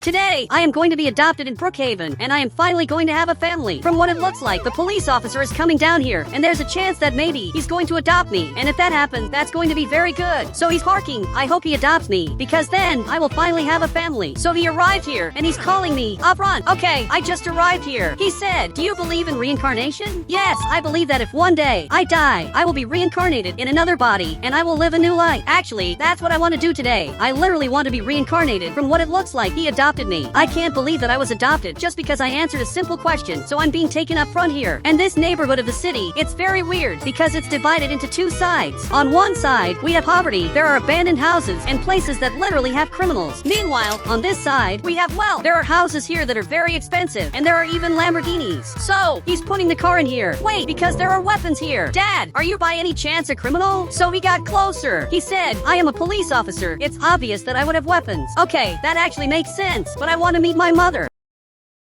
Today, I am going to be adopted in Brookhaven, and I am finally going to have a family. From what it looks like, the police officer is coming down here, and there's a chance that maybe he's going to adopt me. And if that happens, that's going to be very good. So he's parking. I hope he adopts me, because then I will finally have a family. So he arrived here, and he's calling me up front. Okay, I just arrived here. He said, "Do you believe in reincarnation?" Yes, I believe that if one day I die, I will be reincarnated in another body, and I will live a new life. Actually, that's what I want to do today. I literally want to be reincarnated. From what it looks like, he adopted me. I can't believe that I was adopted just because I answered a simple question, so I'm being taken up front here. And this neighborhood of the city, it's very weird because it's divided into two sides. On one side, we have poverty. There are abandoned houses and places that literally have criminals. Meanwhile, on this side, we have wealth. There are houses here that are very expensive, and there are even Lamborghinis. So, he's putting the car in here. Wait, because there are weapons here. Dad, are you by any chance a criminal? So he got closer. He said, "I am a police officer. It's obvious that I would have weapons." Okay, that actually makes sense. But I want to meet my mother.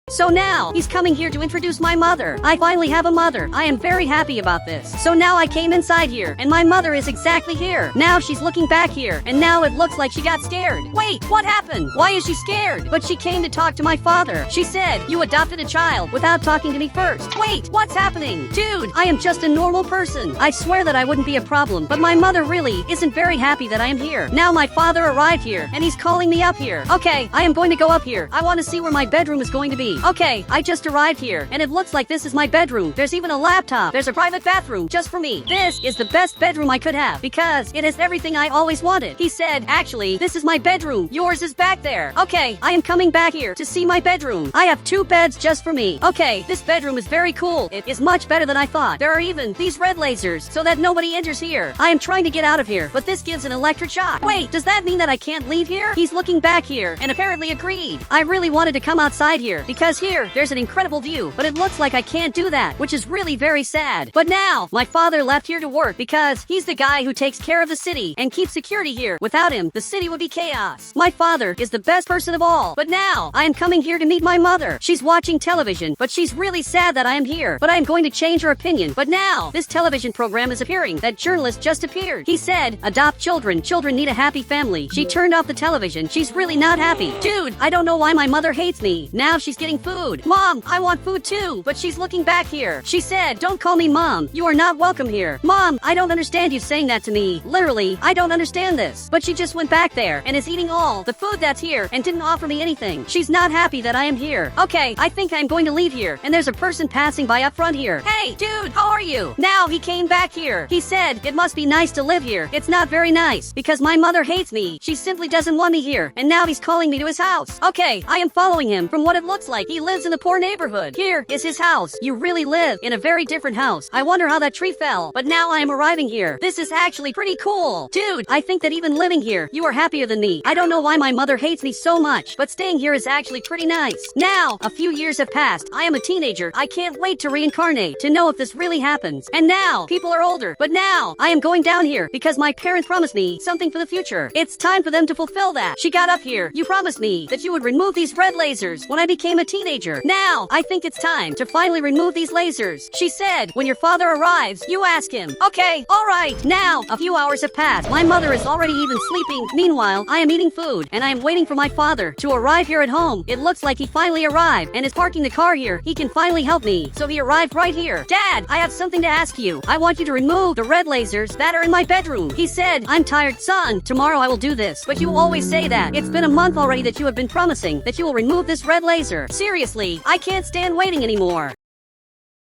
So now, he's coming here to introduce my mother. I finally have a mother. I am very happy about this. So now I came inside here, and my mother is exactly here. Now she's looking back here, and now it looks like she got scared. Wait, what happened? Why is she scared? But she came to talk to my father. She said, "You adopted a child without talking to me first." Wait, what's happening? Dude, I am just a normal person. I swear that I wouldn't be a problem, but my mother really isn't very happy that I am here. Now my father arrived here, and he's calling me up here. Okay, I am going to go up here. I want to see where my bedroom is going to be. Okay, I just arrived here, and it looks like this is my bedroom. There's even a laptop. There's a private bathroom just for me. This is the best bedroom I could have, because it has everything I always wanted. He said, "Actually, this is my bedroom. Yours is back there." Okay, I am coming back here to see my bedroom. I have two beds just for me. Okay, this bedroom is very cool. It is much better than I thought. There are even these red lasers, so that nobody enters here. I am trying to get out of here, but this gives an electric shock. Wait, does that mean that I can't leave here? He's looking back here, and apparently agreed. I really wanted to come outside here, because here, there's an incredible view, but it looks like I can't do that, which is really very sad. But now, my father left here to work because he's the guy who takes care of the city and keeps security here. Without him, the city would be chaos. My father is the best person of all. But now, I am coming here to meet my mother. She's watching television, but she's really sad that I am here. But I am going to change her opinion. But now, this television program is appearing. That journalist just appeared. He said, "Adopt children. Children need a happy family." She turned off the television. She's really not happy. Dude, I don't know why my mother hates me. Now she's getting food. "Mom, I want food too." But she's looking back here. She said, "Don't call me Mom. You are not welcome here." Mom, I don't understand you saying that to me. Literally, I don't understand this. But she just went back there and is eating all the food that's here and didn't offer me anything. She's not happy that I am here. Okay, I think I'm going to leave here. And there's a person passing by up front here. "Hey, dude, how are you?" Now he came back here. He said, "It must be nice to live here." It's not very nice, because my mother hates me. She simply doesn't want me here. And now he's calling me to his house. Okay, I am following him. From what it looks like, he lives in the poor neighborhood. Here is his house. You really live in a very different house. I wonder how that tree fell. But now I am arriving here. This is actually pretty cool. Dude, I think that even living here, you are happier than me. I don't know why my mother hates me so much, but staying here is actually pretty nice. Now, a few years have passed. I am a teenager. I can't wait to reincarnate, to know if this really happens. And now, people are older. But now, I am going down here because my parents promised me something for the future. It's time for them to fulfill that. She got up here. "You promised me that you would remove these red lasers when I became a teenager. Now, I think it's time to finally remove these lasers." She said, "When your father arrives, you ask him." Okay, alright. Now, a few hours have passed. My mother is already even sleeping. Meanwhile, I am eating food, and I am waiting for my father to arrive here at home. It looks like he finally arrived, and is parking the car here. He can finally help me. So he arrived right here. "Dad, I have something to ask you. I want you to remove the red lasers that are in my bedroom." He said, "I'm tired, son. Tomorrow I will do this." But you always say that. It's been a month already that you have been promising that you will remove this red laser. Seriously, I can't stand waiting anymore.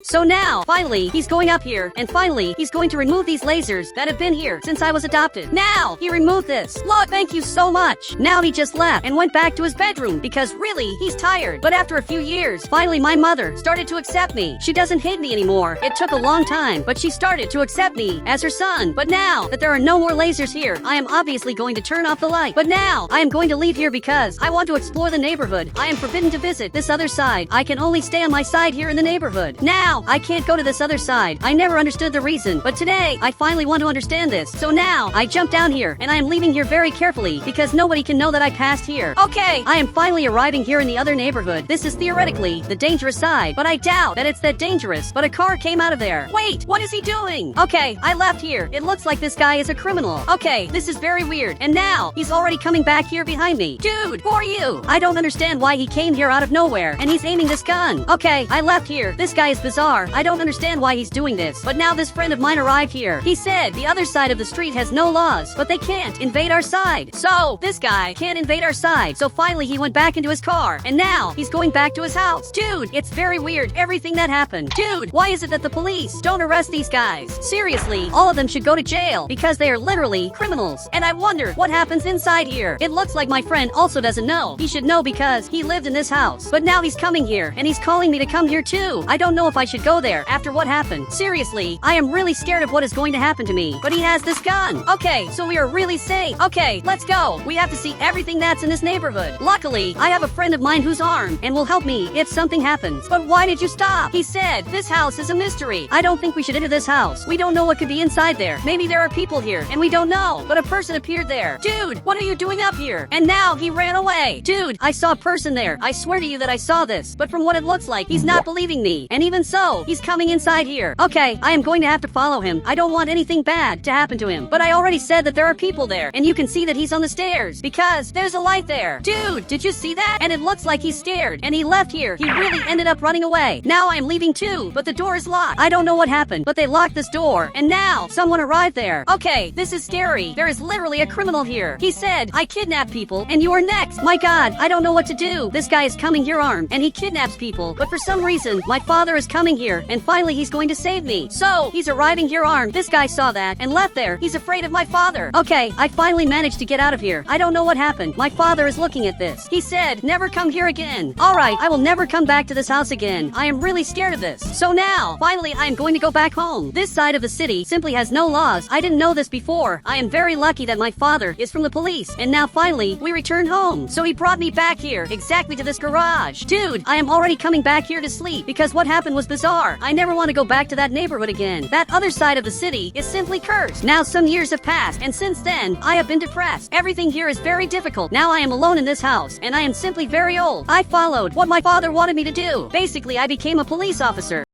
So now, finally, he's going up here, and finally, he's going to remove these lasers that have been here since I was adopted. Now, he removed this. Look, thank you so much. Now he just left and went back to his bedroom because really, he's tired. But after a few years, finally my mother started to accept me. She doesn't hate me anymore. It took a long time, but she started to accept me as her son. But now that there are no more lasers here, I am obviously going to turn off the light. But now, I am going to leave here because I want to explore the neighborhood. I am forbidden to visit this other side. I can only stay on my side here in the neighborhood. Now, now I can't go to this other side. I never understood the reason, but today I finally want to understand this. So now I jump down here and I am leaving here very carefully because nobody can know that I passed here. Okay, I am finally arriving here in the other neighborhood. This is theoretically the dangerous side, but I doubt that it's that dangerous. But a car came out of there. Wait, what is he doing? Okay, I left here. It looks like this guy is a criminal. Okay, this is very weird. And now he's already coming back here behind me. Dude, who are you? I don't understand why he came here out of nowhere and he's aiming this gun. Okay, I left here. This guy is bizarre. I don't understand why he's doing this. But now this friend of mine arrived here. He said the other side of the street has no laws, but they can't invade our side. So this guy can't invade our side. So finally he went back into his car and now he's going back to his house. Dude, it's very weird everything that happened. Dude, why is it that the police don't arrest these guys? Seriously, all of them should go to jail because they are literally criminals. And I wonder what happens inside here. It looks like my friend also doesn't know. He should know because he lived in this house. But now he's coming here and he's calling me to come here too. I don't know if I should go there after what happened. Seriously, I am really scared of what is going to happen to me. But he has this gun. Okay, so we are really safe. Okay, let's go. We have to see everything that's in this neighborhood. Luckily, I have a friend of mine who's armed and will help me if something happens. But why did you stop? He said this house is a mystery. I don't think we should enter this house. We don't know what could be inside there. Maybe there are people here and we don't know. But a person appeared there. Dude, what are you doing up here? And now he ran away. Dude, I saw a person there. I swear to you that I saw this. But from what it looks like, he's not believing me. And even so, he's coming inside here. Okay, I am going to have to follow him. I don't want anything bad to happen to him. But I already said that there are people there. And you can see that he's on the stairs because there's a light there. Dude, did you see that? And it looks like he's scared. And he left here. He really ended up running away. Now I am leaving too, but the door is locked. I don't know what happened, but they locked this door. And now someone arrived there. Okay, this is scary. There is literally a criminal here. He said, I kidnap people and you are next. My God, I don't know what to do. This guy is coming here armed and he kidnaps people. But for some reason, my father is coming here and finally he's going to save me. So he's arriving here armed. This guy saw that and left there. He's afraid of my father. Okay, I finally managed to get out of here. I don't know what happened. My father is looking at this. He said, never come here again. Alright, I will never come back to this house again. I am really scared of this. So now, finally, I am going to go back home. This side of the city simply has no laws. I didn't know this before. I am very lucky that my father is from the police. And now finally, we returned home. So he brought me back here, exactly to this garage. Dude, I am already coming back here to sleep because what happened was bizarre. I never want to go back to that neighborhood again. That other side of the city is simply cursed. Now some years have passed and since then, I have been depressed. Everything here is very difficult. Now I am alone in this house and I am simply very old. I followed what my father wanted me to do. Basically, I became a police officer.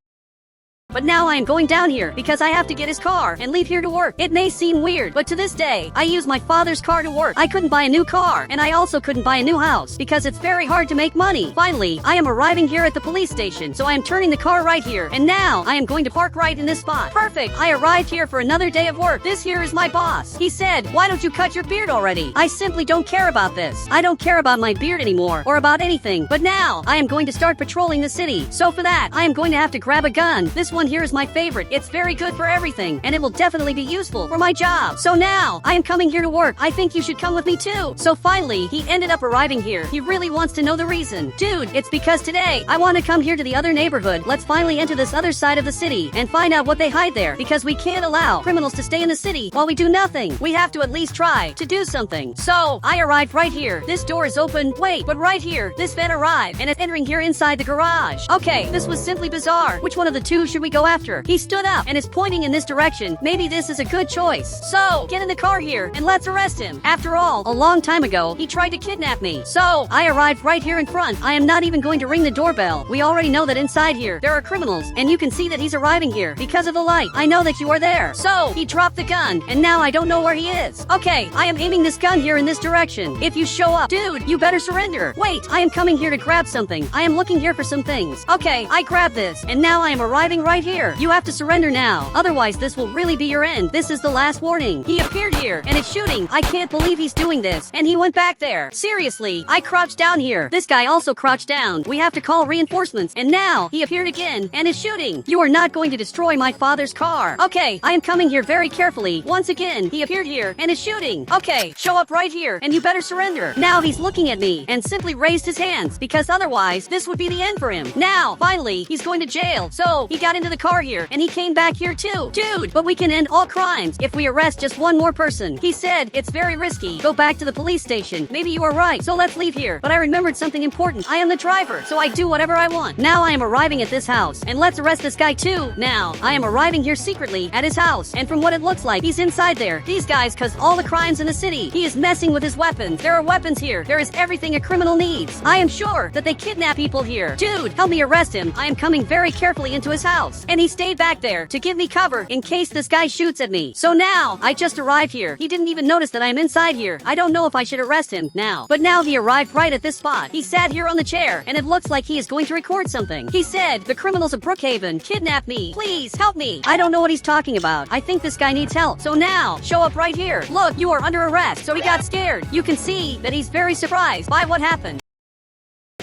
But now I am going down here because I have to get his car and leave here to work. It may seem weird, but to this day, I use my father's car to work. I couldn't buy a new car, and I also couldn't buy a new house because it's very hard to make money. Finally, I am arriving here at the police station, so I am turning the car right here. And now, I am going to park right in this spot. Perfect! I arrived here for another day of work. This here is my boss. He said, why don't you cut your beard already? I simply don't care about this. I don't care about my beard anymore, or about anything. But now, I am going to start patrolling the city. So for that, I am going to have to grab a gun. This one here is my favorite. It's very good for everything, and it will definitely be useful for my job. So now, I am coming here to work. I think you should come with me too. So finally, he ended up arriving here. He really wants to know the reason. Dude, it's because today, I want to come here to the other neighborhood. Let's finally enter this other side of the city and find out what they hide there, because we can't allow criminals to stay in the city while we do nothing. We have to at least try to do something. So, I arrived right here. This door is open. Wait, but right here, this van arrived, and it's entering here inside the garage. Okay, this was simply bizarre. Which one of the two should we go after? He stood up and is pointing in this direction. Maybe this is a good choice. So, get in the car here and let's arrest him. After all, a long time ago, he tried to kidnap me. So, I arrived right here in front. I am not even going to ring the doorbell. We already know that inside here, there are criminals, and you can see that he's arriving here because of the light. I know that you are there. So, he dropped the gun, and now I don't know where he is. Okay, I am aiming this gun here in this direction. If you show up, dude, you better surrender. Wait, I am coming here to grab something. I am looking here for some things. Okay, I grabbed this, and now I am arriving right here. You have to surrender now. Otherwise, this will really be your end. This is the last warning. He appeared here, and is shooting. I can't believe he's doing this. And he went back there. Seriously, I crouched down here. This guy also crouched down. We have to call reinforcements. And now, he appeared again, and is shooting. You are not going to destroy my father's car. Okay, I am coming here very carefully. Once again, he appeared here, and is shooting. Okay, show up right here, and you better surrender. Now he's looking at me, and simply raised his hands, because otherwise, this would be the end for him. Now, finally, he's going to jail. So, he got into the the car here, and he came back here too. Dude, but we can end all crimes if we arrest just one more person. He said, it's very risky. Go back to the police station. Maybe you are right, so let's leave here. But I remembered something important. I am the driver, so I do whatever I want. Now I am arriving at this house, and let's arrest this guy too. Now, I am arriving here secretly at his house, and from what it looks like, he's inside there. These guys cause all the crimes in the city. He is messing with his weapons. There are weapons here. There is everything a criminal needs. I am sure that they kidnap people here. Dude, help me arrest him. I am coming very carefully into his house. And he stayed back there to give me cover in case this guy shoots at me. So now, I just arrived here. He didn't even notice that I am inside here. I don't know if I should arrest him now. But now he arrived right at this spot. He sat here on the chair, and it looks like he is going to record something. He said, the criminals of Brookhaven kidnapped me. Please, help me. I don't know what he's talking about. I think this guy needs help. So now, show up right here. Look, you are under arrest. So he got scared. You can see that he's very surprised by what happened.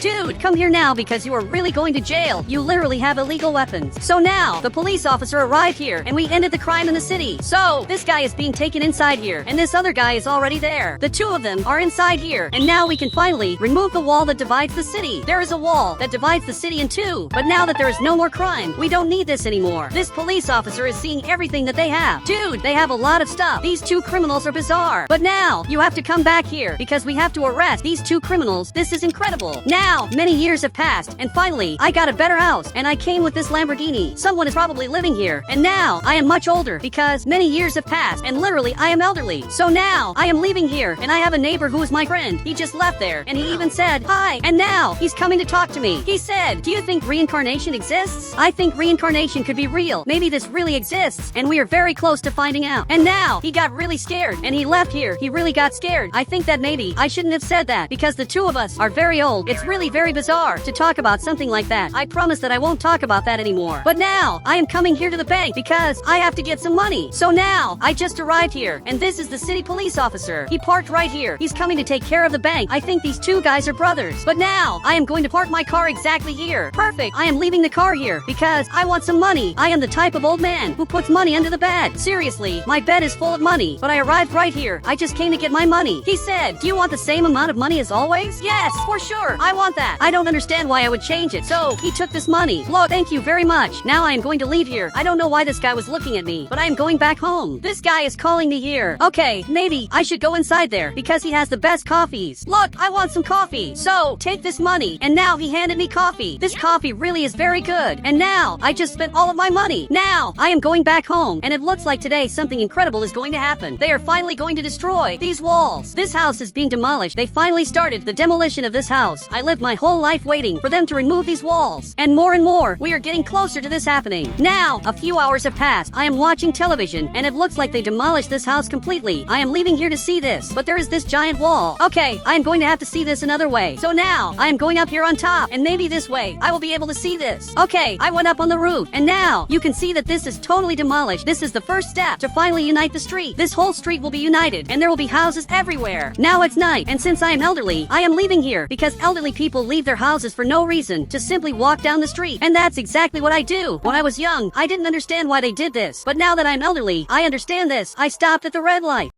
Dude, come here now because you are really going to jail. You literally have illegal weapons. So now, the police officer arrived here, and we ended the crime in the city. So, this guy is being taken inside here, and this other guy is already there. The two of them are inside here, and now we can finally remove the wall that divides the city. There is a wall that divides the city in two, but now that there is no more crime, we don't need this anymore. This police officer is seeing everything that they have. Dude, they have a lot of stuff. These two criminals are bizarre. But now, you have to come back here, because we have to arrest these two criminals. This is incredible. Now, many years have passed, and finally, I got a better house, and I came with this Lamborghini. Someone is probably living here, and now, I am much older, because many years have passed, and literally, I am elderly. So now, I am leaving here, and I have a neighbor who is my friend. He just left there, and he even said, hi, and now, he's coming to talk to me. He said, do you think reincarnation exists? I think reincarnation could be real. Maybe this really exists, and we are very close to finding out. And now, he got really scared, and he left here. He really got scared. I think that maybe I shouldn't have said that, because the two of us are very old. It's really very bizarre to talk about something like that. I promise that I won't talk about that anymore. But now, I am coming here to the bank because I have to get some money. So now, I just arrived here, and this is the city police officer. He parked right here. He's coming to take care of the bank. I think these two guys are brothers. But now, I am going to park my car exactly here. Perfect. I am leaving the car here because I want some money. I am the type of old man who puts money under the bed. Seriously, my bed is full of money, but I arrived right here. I just came to get my money. He said, do you want the same amount of money as always? Yes, for sure. I want that. I don't understand why I would change it. So, he took this money. Look, thank you very much. Now I am going to leave here. I don't know why this guy was looking at me, but I am going back home. This guy is calling me here. Okay, maybe I should go inside there because he has the best coffees. Look, I want some coffee. So, take this money. And now he handed me coffee. This coffee really is very good. And now, I just spent all of my money. Now, I am going back home. And it looks like today something incredible is going to happen. They are finally going to destroy these walls. This house is being demolished. They finally started the demolition of this house. I lived my whole life waiting for them to remove these walls. And more, we are getting closer to this happening. Now, a few hours have passed. I am watching television, and it looks like they demolished this house completely. I am leaving here to see this, but there is this giant wall. Okay, I am going to have to see this another way. So now, I am going up here on top, and maybe this way, I will be able to see this. Okay, I went up on the roof, and now, you can see that this is totally demolished. This is the first step to finally unite the street. This whole street will be united, and there will be houses everywhere. Now it's night, and since I am elderly, I am leaving here, because elderly people leave their houses for no reason, to simply walk down the street. And that's exactly what I do. When I was young, I didn't understand why they did this. But now that I'm elderly, I understand this. I stopped at the red light.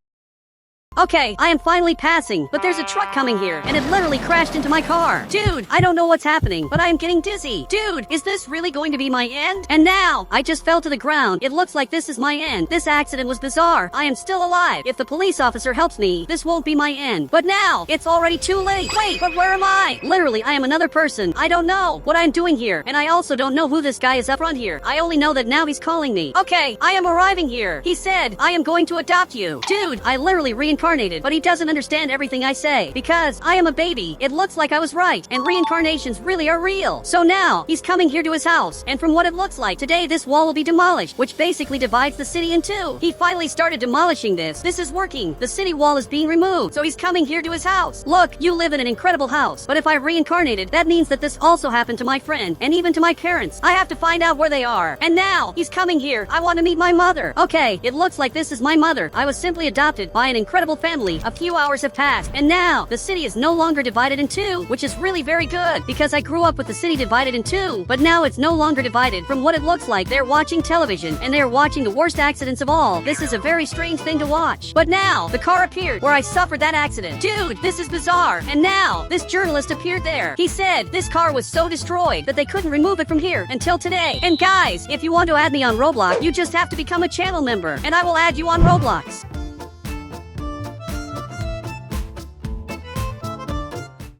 Okay, I am finally passing, but there's a truck coming here, and it literally crashed into my car. Dude, I don't know what's happening, but I am getting dizzy. Dude, is this really going to be my end? And now, I just fell to the ground. It looks like this is my end. This accident was bizarre. I am still alive. If the police officer helps me, this won't be my end. But now, it's already too late. Wait, but where am I? Literally, I am another person. I don't know what I'm doing here, and I also don't know who this guy is up front here. I only know that now he's calling me. Okay, I am arriving here. He said, I am going to adopt you. Dude, I literally reincarnated, but he doesn't understand everything I say. Because I am a baby, it looks like I was right, and reincarnations really are real. So now, he's coming here to his house, and from what it looks like, today this wall will be demolished, which basically divides the city in two. He finally started demolishing this. This is working. The city wall is being removed, so he's coming here to his house. Look, you live in an incredible house, but if I reincarnated, that means that this also happened to my friend, and even to my parents. I have to find out where they are. And now, he's coming here. I want to meet my mother. Okay, it looks like this is my mother. I was simply adopted by an incredible stable family. A few hours have passed, and now the city is no longer divided in two, which is really very good because I grew up with the city divided in two, but now it's no longer divided. From what it looks like, they're watching television and they're watching the worst accidents of all. This is a very strange thing to watch. But now the car appeared where I suffered that accident. Dude, this is bizarre. And now this journalist appeared there. He said this car was so destroyed that they couldn't remove it from here until today. And guys, if you want to add me on Roblox, you just have to become a channel member and I will add you on Roblox.